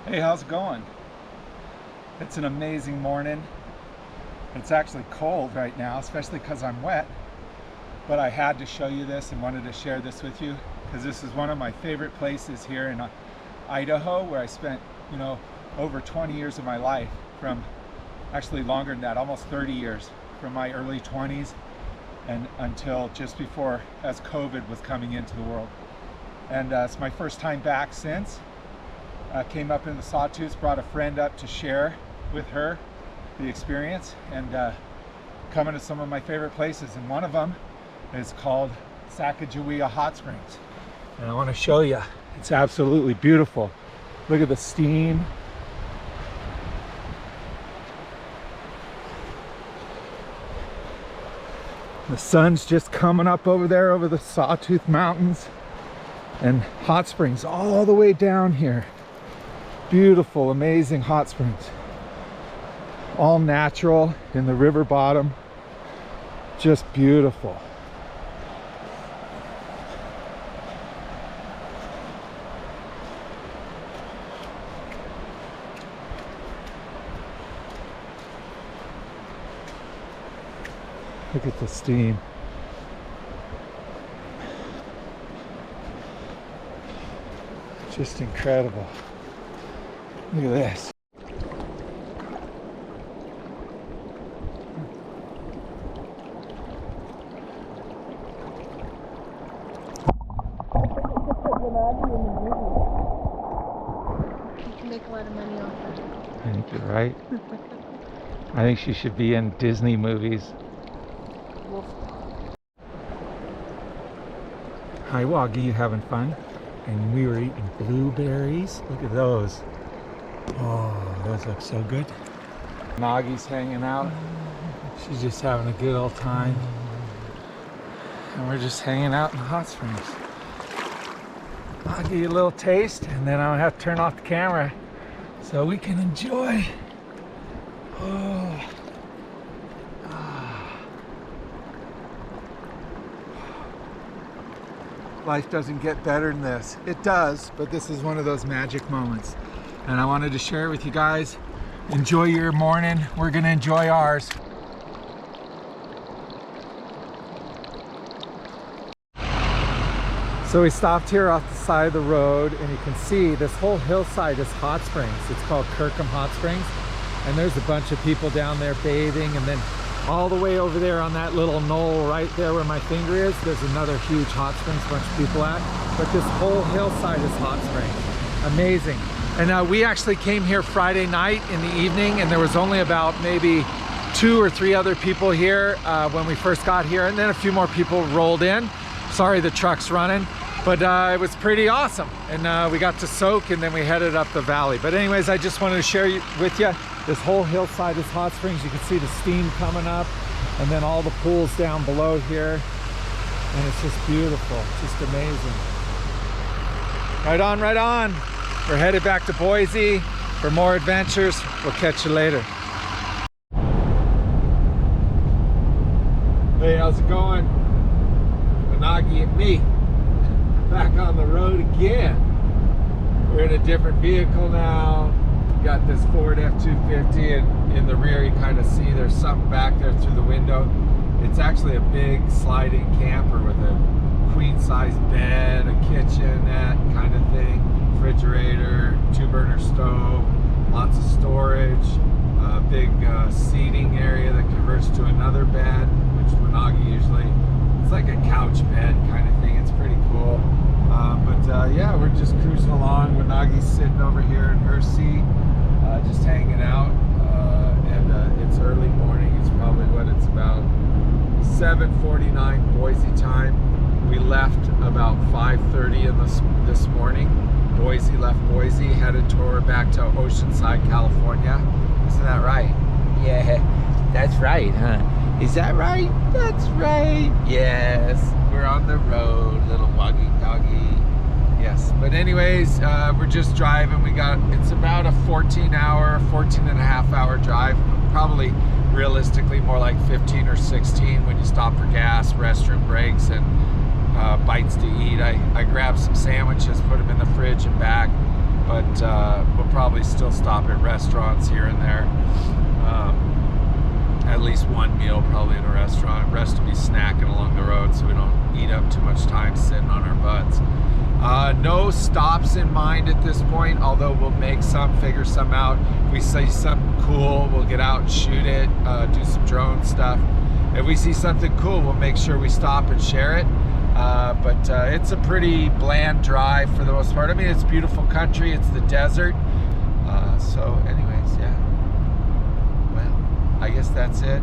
Hey, how's it going? It's an amazing morning. It's actually cold right now, especially because I'm wet. But I had to show you this and wanted to share this with you because this is one of my favorite places here in Idaho, where I spent, over 20 years of my life, from actually longer than that, almost 30 years, from my early 20s and until just before, as COVID was coming into the world. And it's my first time back since. Came up in the Sawtooth, brought a friend up to share with her the experience, and coming to some of my favorite places, and one of them is called Sacajawea Hot Springs. And I want to show you, it's absolutely beautiful. Look at the steam. The sun's just coming up over there over the Sawtooth Mountains, and hot springs all the way down here. Beautiful, amazing hot springs. All natural in the river bottom. Just beautiful. Look at the steam. Just incredible. Look at this. You can make a lot of money off of it. I think you're right. I think she should be in Disney movies. Hi, Woggy, you having fun? And we were eating blueberries. Look at those. Oh, those look so good. Nagi's hanging out. She's just having a good old time. And we're just hanging out in the hot springs. I'll give you a little taste, and then I'm gonna have to turn off the camera so we can enjoy. Oh. Life doesn't get better than this. It does, but this is one of those magic moments. And I wanted to share it with you guys. Enjoy your morning. We're gonna enjoy ours. So we stopped here off the side of the road, and you can see this whole hillside is hot springs. It's called Hilltop Hot Springs. And there's a bunch of people down there bathing, and then all the way over there on that little knoll right there where my finger is, there's another huge hot springs, bunch of people at. But this whole hillside is hot springs. Amazing. And we actually came here Friday night in the evening, and there was only about maybe 2 or 3 other people here when we first got here, and then a few more people rolled in. Sorry, the truck's running, but it was pretty awesome. And we got to soak, and then we headed up the valley. But anyways, I just wanted to share with you, this whole hillside is hot springs. You can see the steam coming up, and then all the pools down below here. And it's just beautiful, just amazing. Right on, right on. We're headed back to Boise for more adventures. We'll catch you later. Hey, how's it going? Wanagi and me, back on the road again. We're in a different vehicle now. Got this Ford F-250, and in the rear you kind of see there's something back there through the window. It's actually a big sliding camper with a queen-size bed, a kitchenette kind of thing, refrigerator, 2-burner stove, lots of storage, a big seating area that converts to another bed, which Wanagi usually, it's like a couch bed kind of thing. It's pretty cool. Yeah, we're just cruising along. Wanagi's sitting over here in her seat, just hanging out. It's early morning. It's probably it's about 7:49 Boise time. We left about 5:30 this morning. Boise left Boise, headed back to Oceanside, California. Isn't that right? Yeah, that's right, huh? Is that right? That's right. Yes, we're on the road, little wuggy doggy. Yes, but anyways, we're just driving. It's about a 14 and a half hour drive. Probably realistically more like 15 or 16 when you stop for gas, restroom breaks, and bites to eat. I grabbed some sandwiches, put them in the fridge and back. but we'll probably still stop at restaurants here and there. At least one meal probably in a restaurant. Rest to be snacking along the road so we don't eat up too much time sitting on our butts. No stops in mind at this point, although we'll make some, figure some out. If we see something cool, we'll get out and shoot it, do some drone stuff. If we see something cool, we'll make sure we stop and share it. But it's a pretty bland drive for the most part. I mean, it's beautiful country, it's the desert. So anyways, yeah. Well, I guess that's it.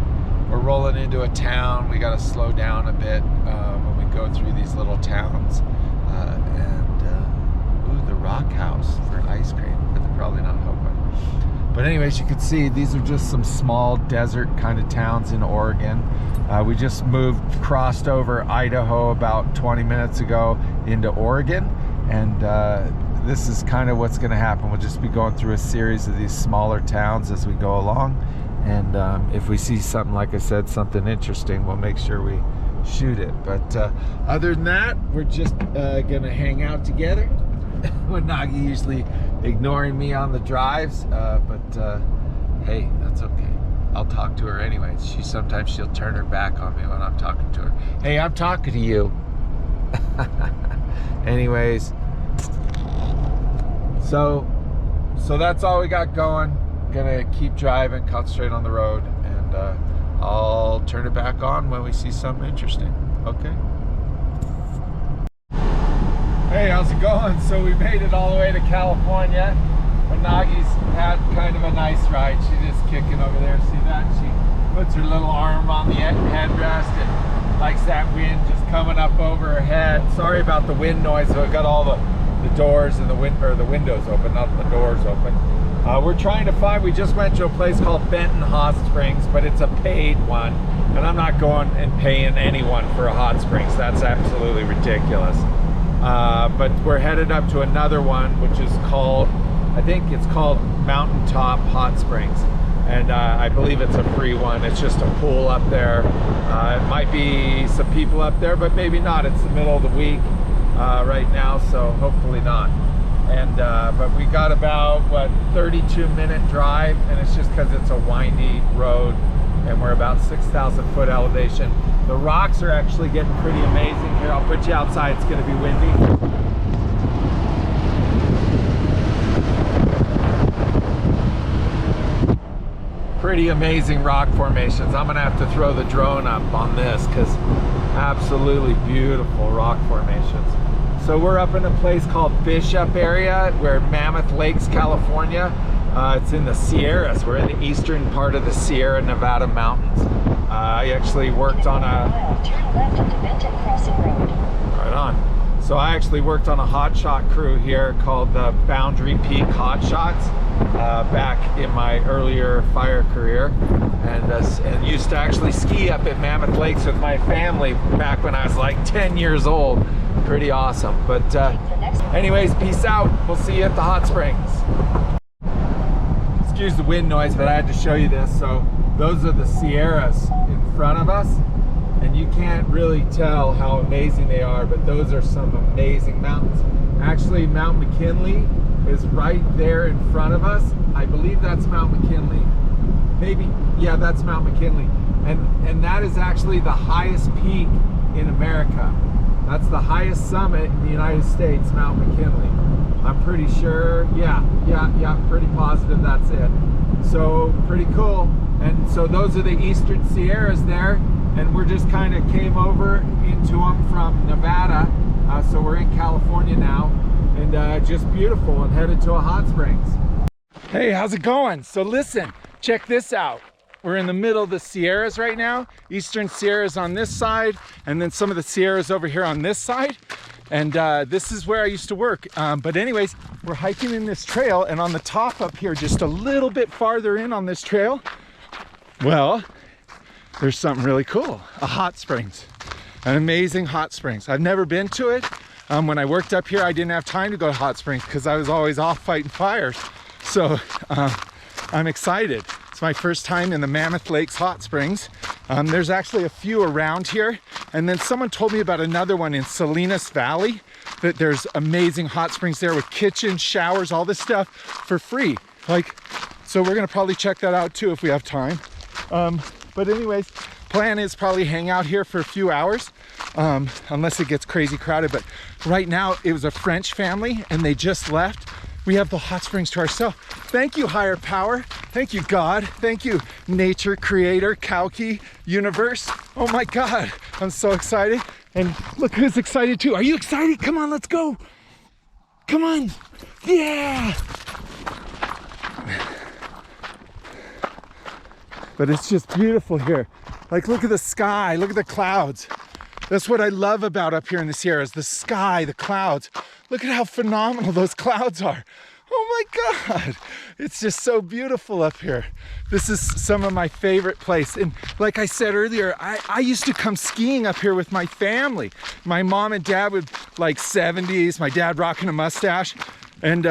We're rolling into a town. We got to slow down a bit when we go through these little towns. Ooh, the Rock House for ice cream, but they're probably not open. But anyways, you can see these are just some small desert kind of towns in Oregon. We just crossed over Idaho about 20 minutes ago into Oregon, and this is kind of what's going to happen. We'll just be going through a series of these smaller towns as we go along, and if we see something, like I said, something interesting, we'll make sure we shoot it. But other than that, we're just gonna hang out together. Wanagi usually ignoring me on the drives, but hey, that's okay. I'll talk to her anyways. Sometimes she'll turn her back on me when I'm talking to her. Hey, I'm talking to you. Anyways, so that's all we got going. Gonna keep driving, concentrate on the road, and I'll turn it back on when we see something interesting. Okay. Hey, how's it going? So we made it all the way to California. Wanagi's had kind of a nice ride. She's just kicking over there. See that? She puts her little arm on the headrest and likes that wind just coming up over her head. Sorry about the wind noise. So I got all the doors and the windows open, not the doors open. We're trying to find, we just went to a place called Benton Hot Springs, but it's a paid one, and I'm not going and paying anyone for a hot springs. That's absolutely ridiculous. But we're headed up to another one, which is called, I think it's called Hilltop Hot Springs, and I believe it's a free one. It's just a pool up there. It might be some people up there, but maybe not. It's the middle of the week right now, so hopefully not. And but we got about, what, 32-minute drive, and it's just because it's a windy road, and we're about 6,000 foot elevation. The rocks are actually getting pretty amazing here. I'll put you outside, it's going to be windy. Pretty amazing rock formations. I'm gonna have to throw the drone up on this because absolutely beautiful rock formations. So we're up in a place called Bishop area. We're in Mammoth Lakes, California. It's in the Sierras. We're in the eastern part of the Sierra Nevada mountains. I actually worked on a... Turn left into Benton Crossing Road. Right on. So I actually worked on a hot shot crew here called the Boundary Peak Hot Shots back in my earlier fire career, and used to actually ski up at Mammoth Lakes with my family back when I was like 10 years old. Pretty awesome. But anyways, peace out. We'll see you at the hot springs. Excuse the wind noise, but I had to show you this. So those are the Sierras in front of us, and you can't really tell how amazing they are, but those are some amazing mountains. Actually, Mount McKinley is right there in front of us. I believe that's Mount McKinley. Maybe, yeah, that's Mount McKinley. And that is actually the highest peak in America. That's the highest summit in the United States, Mount McKinley. I'm pretty sure, yeah, pretty positive that's it. So pretty cool. And so those are the eastern Sierras there, and we're just kind of came over into them from Nevada. So we're in California now, and just beautiful, and headed to a hot springs. Hey, how's it going? So listen, check this out. We're in the middle of the Sierras right now. Eastern Sierras on this side, and then some of the Sierras over here on this side. And this is where I used to work. But anyways, we're hiking in this trail, and on the top up here, just a little bit farther in on this trail, well, there's something really cool. A hot springs, an amazing hot springs. I've never been to it. When I worked up here, I didn't have time to go to hot springs because I was always off fighting fires. So I'm excited. It's my first time in the Mammoth Lakes Hot Springs. There's actually a few around here. And then someone told me about another one in Salinas Valley. that there's amazing hot springs there with kitchen, showers, all this stuff for free. Like, so we're gonna probably check that out too if we have time. But anyways, plan is probably hang out here for a few hours, unless it gets crazy crowded. But right now it was a French family and they just left. We have the hot springs to ourselves. Thank you, higher power. Thank you, God. Thank you, nature, creator, Kauki, universe. Oh my God, I'm so excited. And look who's excited too. Are you excited? Come on, let's go. Come on, yeah. But it's just beautiful here. Like, look at the sky, look at the clouds. That's what I love about up here in the Sierras, the sky, the clouds. Look at how phenomenal those clouds are. Oh my God, it's just so beautiful up here. This is some of my favorite place. And like I said earlier, I used to come skiing up here with my family. My mom and dad would, like 70s, my dad rocking a mustache, and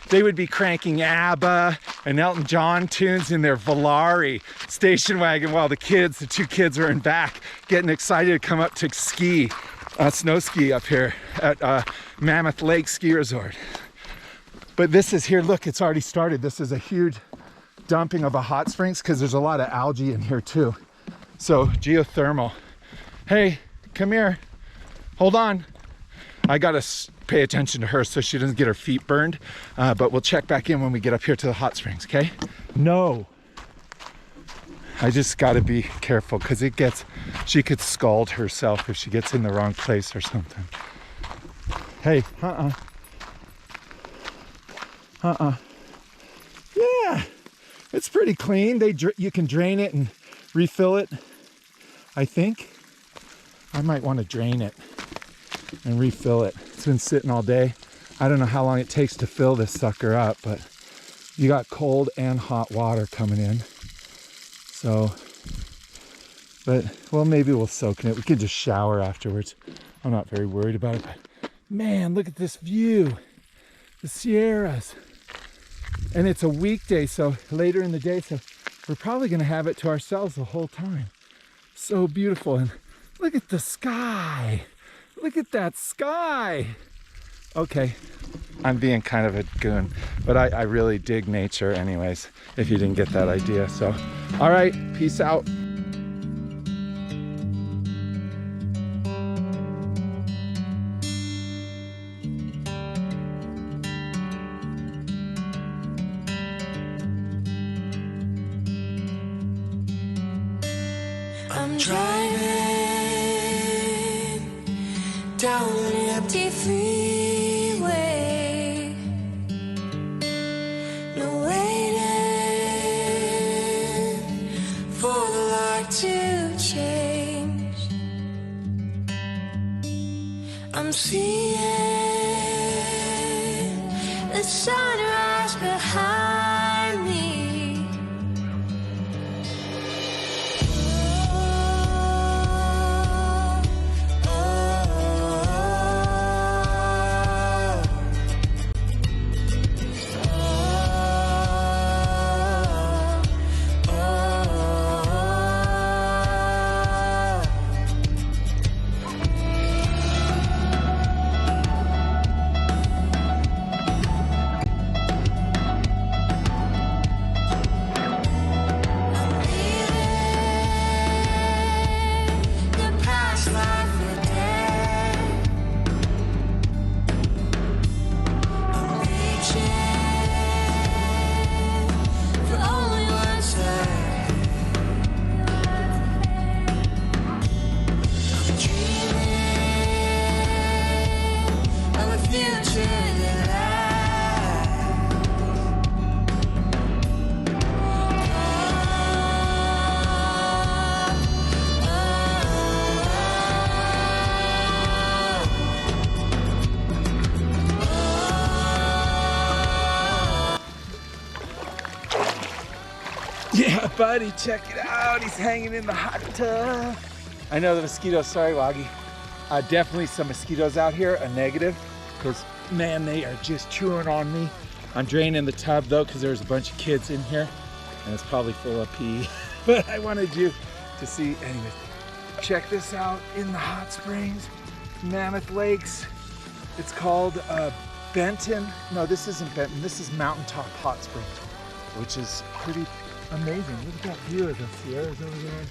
they would be cranking ABBA and Elton John tunes in their Volare station wagon while the two kids were in back getting excited to come up to ski, snow ski up here at Mammoth Lake Ski Resort. But this is here, look, it's already started. This is a huge dumping of a hot springs because there's a lot of algae in here too. So geothermal. Hey, come here, hold on. I gotta pay attention to her so she doesn't get her feet burned, but we'll check back in when we get up here to the hot springs, okay? No, I just gotta be careful because she could scald herself if she gets in the wrong place or something. Hey, yeah, it's pretty clean. You can drain it and refill it, I think. I might want to drain it and refill it. It's been sitting all day. I don't know how long it takes to fill this sucker up, but you got cold and hot water coming in. So, but, well, maybe we'll soak in it. We could just shower afterwards. I'm not very worried about it, but man, look at this view. The Sierras. And it's a weekday, so later in the day, so we're probably gonna have it to ourselves the whole time. So beautiful, and look at the sky. Look at that sky. Okay, I'm being kind of a goon, but I really dig nature anyways, if you didn't get that idea. So, all right, peace out. I'm driving down an empty freeway, no waiting for the light to change. I'm seeing the sunrise behind me. Yeah, buddy, check it out. He's hanging in the hot tub. I know the mosquitoes, sorry, Waggy. Definitely some mosquitoes out here, a negative, because man, they are just chewing on me. I'm draining the tub though, because there's a bunch of kids in here, and it's probably full of pee. But I wanted you to see, anyways. Check this out in the hot springs, Mammoth Lakes. It's called Benton. No, this isn't Benton. This is Mountaintop Hot Springs, which is pretty amazing. Look at that view of the Sierras over there.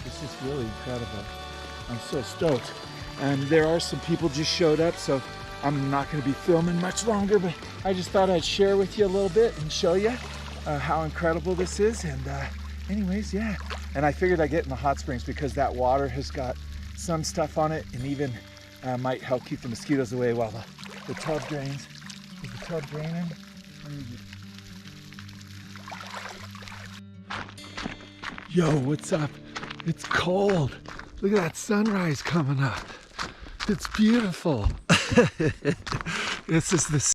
It's just really incredible. I'm so stoked. And there are some people just showed up, so I'm not going to be filming much longer, but I just thought I'd share with you a little bit and show you how incredible this is. And anyways, yeah. And I figured I'd get in the hot springs because that water has got some stuff on it and even might help keep the mosquitoes away while the tub drains. Is the tub draining? Yo, what's up? It's cold. Look at that sunrise coming up. It's beautiful. This is the